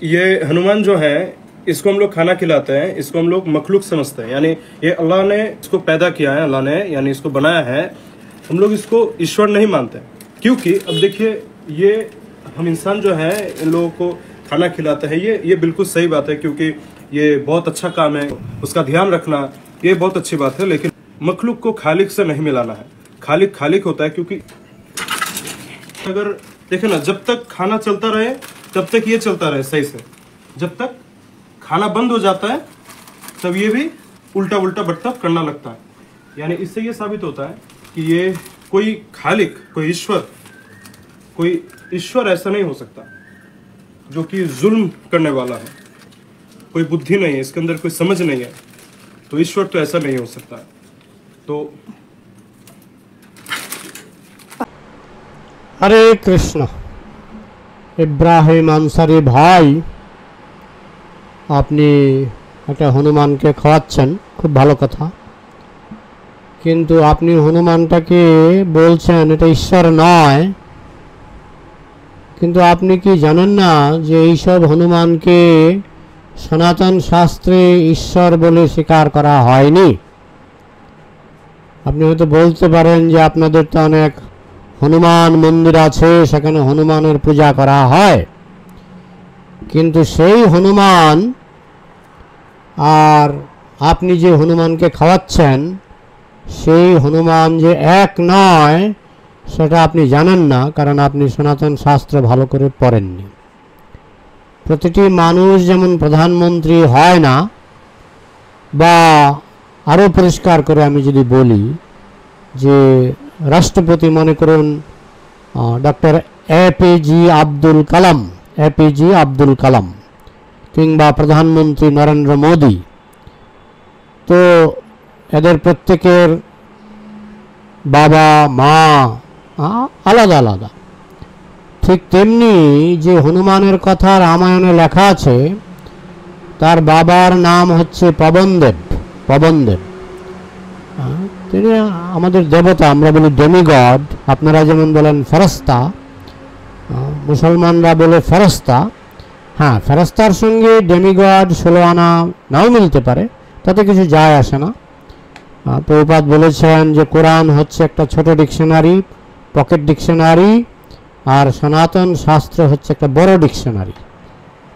ये हनुमान जो है, इसको हम लोग खाना खिलाते हैं, इसको हम लोग मखलूक समझते हैं, यानी ये अल्लाह ने इसको पैदा किया है, अल्लाह ने यानी इसको बनाया है। हम लोग इसको ईश्वर नहीं मानते, क्योंकि अब देखिए ये हम इंसान जो है इन लोगों को खाना खिलाते हैं, ये बिल्कुल सही बात है, क्योंकि ये बहुत अच्छा काम है, उसका ध्यान रखना ये बहुत अच्छी बात है। लेकिन मखलूक को खालिक से नहीं मिलाना है। खालिक खालिक होता है, क्योंकि अगर देखे ना, जब तक खाना चलता रहे तब तक ये चलता रहे सही से, जब तक खाना बंद हो जाता है तब ये भी उल्टा उल्टा बर्ताव करना लगता है। यानी इससे ये साबित होता है कि ये कोई खालिक, कोई ईश्वर ऐसा नहीं हो सकता जो कि जुल्म करने वाला है। कोई बुद्धि नहीं है इसके अंदर, कोई समझ नहीं है, तो ईश्वर तो ऐसा नहीं हो सकता। तो হরে কৃষ্ণ। ইব্রাহিম আনসারি ভাই, আপনি একটা হনুমানকে খাওয়াচ্ছেন, খুব ভালো কথা, কিন্তু আপনি হনুমানটাকে বলছেন এটা ঈশ্বর নয়, কিন্তু আপনি কি জানেন না যে এইসব হনুমানকে সনাতন শাস্ত্রে ঈশ্বর বলে স্বীকার করা হয়নি? আপনি হয়তো বলতে পারেন যে আপনাদের তো অনেক হনুমান মন্দির আছে, সেখানে হনুমানের পূজা করা হয়, কিন্তু সেই হনুমান আর আপনি যে হনুমানকে খাওয়াচ্ছেন সেই হনুমান যে এক নয় সেটা আপনি জানেন না, কারণ আপনি সনাতন শাস্ত্র ভালো করে পড়েননি। প্রতিটি মানুষ যেমন প্রধানমন্ত্রী হয় না, বা আরও পরিষ্কার করে আমি যদি বলি যে রাষ্ট্রপতি মনে করুন ডক্টর এপিজি আব্দুল কালাম কিংবা প্রধানমন্ত্রী নরেন্দ্র মোদি, তো এদের প্রত্যেকের বাবা মা আলাদা আলাদা। ঠিক তেমনি যে হনুমানের কথা রামায়ণে লেখা আছে, তার বাবার নাম হচ্ছে পবনদেব। তিনি আমাদের দেবতা, আমরা বলি ডেমিগড, আপনারা যেমন বলেন ফেরেশতা, মুসলমানরা বলে ফেরেশতা। হ্যাঁ, ফেরেশতার সঙ্গে ডেমিগড 16 আনা নাও মিলতে পারে, তাতে কিছু যায় আসে না। প্রভুপাদ বলেছেন যে কোরআন হচ্ছে একটা ছোট ডিকশনারি, পকেট ডিকশনারি, আর সনাতন শাস্ত্র হচ্ছে একটা বড় ডিকশনারি।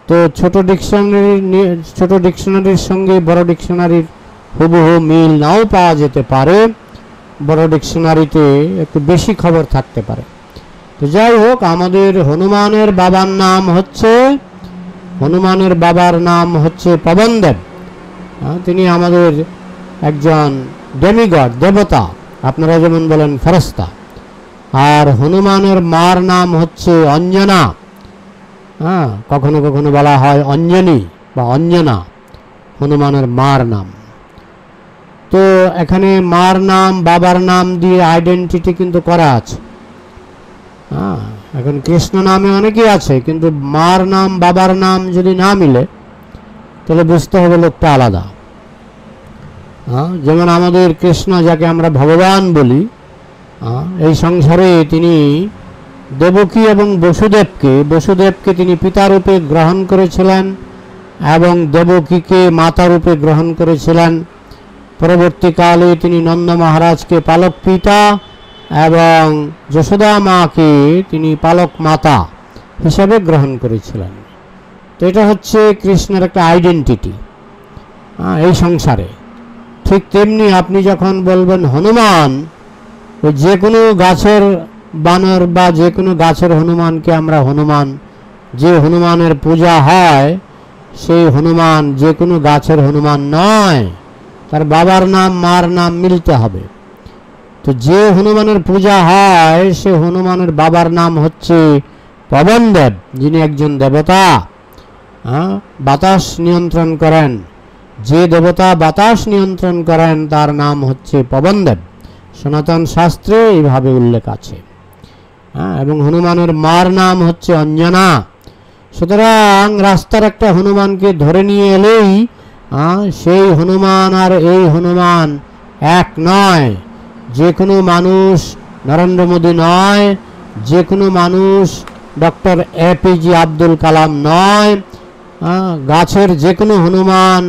তো ছোট ডিকশনারির সঙ্গে বড় ডিকশনারির হুবহু মিল নাও পাওয়া যেতে পারে, বড় ডিকশনারিতে একটু বেশি খবর থাকতে পারে। তো যাই হোক, আমাদের হনুমানের বাবার নাম হচ্ছে পবনদেব। তিনি আমাদের একজন ডেমিগড, দেবতা, আপনারা যেমন বলেন ফেরেশতা। আর হনুমানের মার নাম হচ্ছে অঞ্জনা। কখনো কখনো বলা হয় অঞ্জনী বা অঞ্জনা, হনুমানের মার নাম। তো এখানে মার নাম বাবার নাম দিয়ে আইডেন্টিটি কিন্তু করা আছে। এখন কৃষ্ণ নামে অনেকেই আছে, কিন্তু মার নাম বাবার নাম যদি না মিলে তাহলে বুঝতে হবে লোকটা আলাদা। যেমন আমাদের কৃষ্ণ, যাকে আমরা ভগবান বলি, এই সংসারে তিনি দেবকী এবং বসুদেবকে তিনি পিতারূপে গ্রহণ করেছিলেন এবং দেবকীকে মাতারূপে গ্রহণ করেছিলেন। পরবর্তীকালে তিনি নন্দ মহারাজকে পালক পিতা এবং যশোদা মাকে তিনি পালক মাতা হিসাবে গ্রহণ করেছিলেন। তো এটা হচ্ছে কৃষ্ণের একটা আইডেন্টিটি এই সংসারে। ঠিক তেমনি আপনি যখন বলবেন হনুমান, যে কোনো গাছের বানর বা যে কোনো গাছের হনুমানকে আমরা হনুমান, যে হনুমানের পূজা হয় সেই হনুমান যে কোনো গাছের হনুমান নয়, তার বাবার নাম মার নাম মিলতে হবে। তো যে হনুমানের পূজা হয় সে হনুমানের বাবার নাম হচ্ছে পবনদেব, যিনি একজন দেবতা, বাতাস নিয়ন্ত্রণ করেন। যে দেবতা বাতাস নিয়ন্ত্রণ করেন তার নাম হচ্ছে পবনদেব। সনাতন শাস্ত্রে এইভাবে উল্লেখ আছে। এবং হনুমানের মার নাম হচ্ছে অঞ্জনা। সুতরাং রাস্তার একটা হনুমানকে ধরে নিয়ে এলেই সেই হনুমান আর এই হনুমান এক নয়। যে কোনো মানুষ নরেন্দ্র মোদী নয়, যে কোনো মানুষ ডক্টর এপিজি আব্দুল কালাম নয়, গাছের যে কোনো হনুমান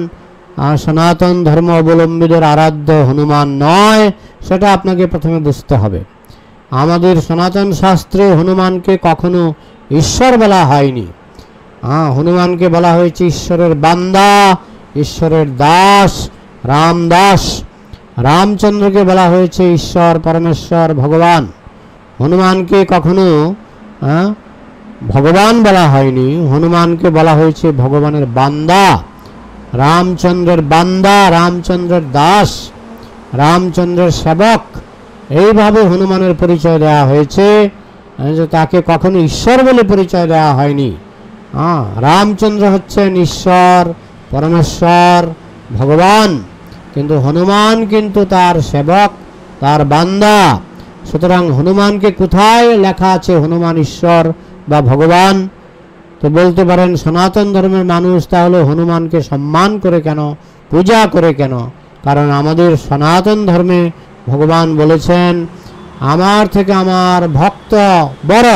সনাতন ধর্ম অবলম্বীদের আরাধ্য হনুমান নয়, সেটা আপনাকে প্রথমে বুঝতে হবে। আমাদের সনাতন শাস্ত্রে হনুমানকে কখনো ঈশ্বর বলা হয়নি। হনুমানকে বলা হয়েছে ঈশ্বরের বান্দা, ঈশ্বরের দাস, রামদাস। রামচন্দ্রকে বলা হয়েছে ঈশ্বর, পরমেশ্বর, ভগবান। হনুমানকে কখনো ভগবান বলা হয়নি, হনুমানকে বলা হয়েছে ভগবানের বান্দা, রামচন্দ্রের বান্দা, রামচন্দ্রের দাস, রামচন্দ্রের সেবক। এইভাবে হনুমানের পরিচয় দেওয়া হয়েছে, তাকে কখনো ঈশ্বর বলে পরিচয় দেওয়া হয়নি। রামচন্দ্র হচ্ছেন ঈশ্বর, পরমেশ্বর, ভগবান, কিন্তু হনুমান কিন্তু তার সেবক, তার বান্দা। সুতরাং হনুমানকে কোথায় লেখা আছে হনুমান ঈশ্বর বা ভগবান? তো বলতে পারেন সনাতন ধর্মের মানুষ তাহলে হনুমানকে সম্মান করে কেন, পূজা করে কেন? কারণ আমাদের সনাতন ধর্মে ভগবান বলেছেন, আমার থেকে আমার ভক্ত বড়,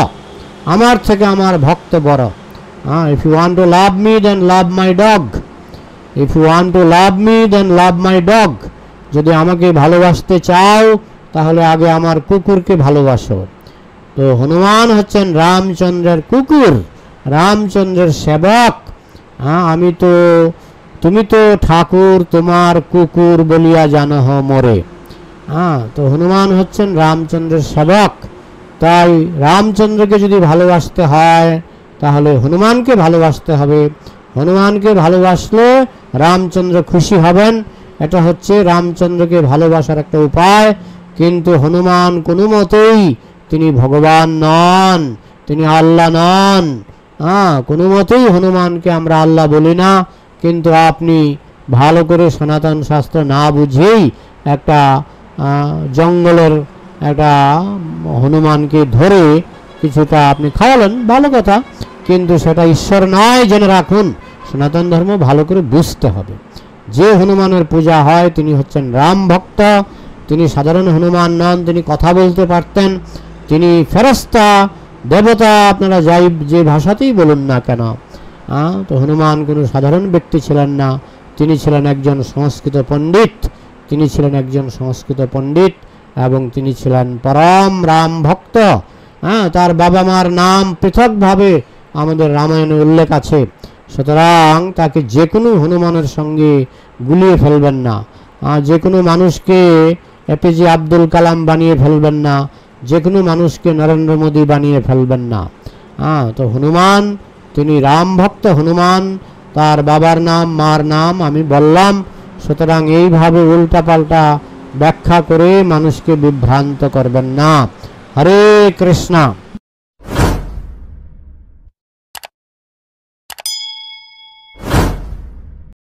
আমার থেকে আমার ভক্ত বড়। If you want to love me then love my dog, if you want to love me then love my dog. যদি আমাকে ভালোবাসতে চাও তাহলে আগে আমার কুকুরকে ভালোবাসো। তো হনুমান হচ্ছেন রামচন্দ্রের কুকুর, রামচন্দ্রের সেবক। তুমি তো ঠাকুর তোমার কুকুর বলিয়া জানহ মোরে। তো হনুমান হচ্ছেন রামচন্দ্রের সেবক। তাই রামচন্দ্রকে যদি ভালোবাসতে হয় তাহলে হনুমানকে ভালোবাসতে হবে। হনুমানকে ভালোবাসলে রামচন্দ্র খুশি হবেন, এটা হচ্ছে রামচন্দ্রকে ভালোবাসার একটা উপায়। কিন্তু হনুমান কোনো মতেই তিনি ভগবান নন, তিনি আল্লাহ নন। কোনো মতেই হনুমানকে আমরা আল্লাহ বলি না। কিন্তু আপনি ভালো করে সনাতন শাস্ত্র না বুঝেই একটা জঙ্গলের একটা হনুমানকে ধরে কিছুটা আপনি খাওয়ালেন, ভালো কথা, কিন্তু সেটা ঈশ্বর নয় জেনে রাখুন। সনাতন ধর্ম ভালো করে বুঝতে হবে। যে হনুমানের পূজা হয় তিনি হচ্ছেন রাম ভক্ত, তিনি সাধারণ হনুমান নন, তিনি কথা বলতে পারতেন, তিনি ফেরেশতা, দেবতা, আপনারা যাই যে ভাষাতেই বলুন না কেন। তো হনুমান কোনো সাধারণ ব্যক্তি ছিলেন না, তিনি ছিলেন একজন সংস্কৃত পণ্ডিত, তিনি ছিলেন একজন সংস্কৃত পণ্ডিত এবং তিনি ছিলেন পরম রাম ভক্ত। তার বাবা মার নাম পৃথকভাবে আমাদের রামায়ণে উল্লেখ আছে। সুতরাং তাকে যে কোনো হনুমানের সঙ্গে গুলিয়ে ফেলবেন না, যে কোনো মানুষকে এপিজে আব্দুল কালাম বানিয়ে ফেলবেন না, যে কোনো মানুষকে নরেন্দ্র মোদী বানিয়ে ফেলবেন না। তো হনুমান তিনি রাম ভক্ত। হনুমান তার বাবার নাম, মার নাম আমি বললাম। সুতরাং এইভাবে উল্টাপাল্টা ব্যাখ্যা করে মানুষকে বিভ্রান্ত করবেন না। হরে কৃষ্ণ।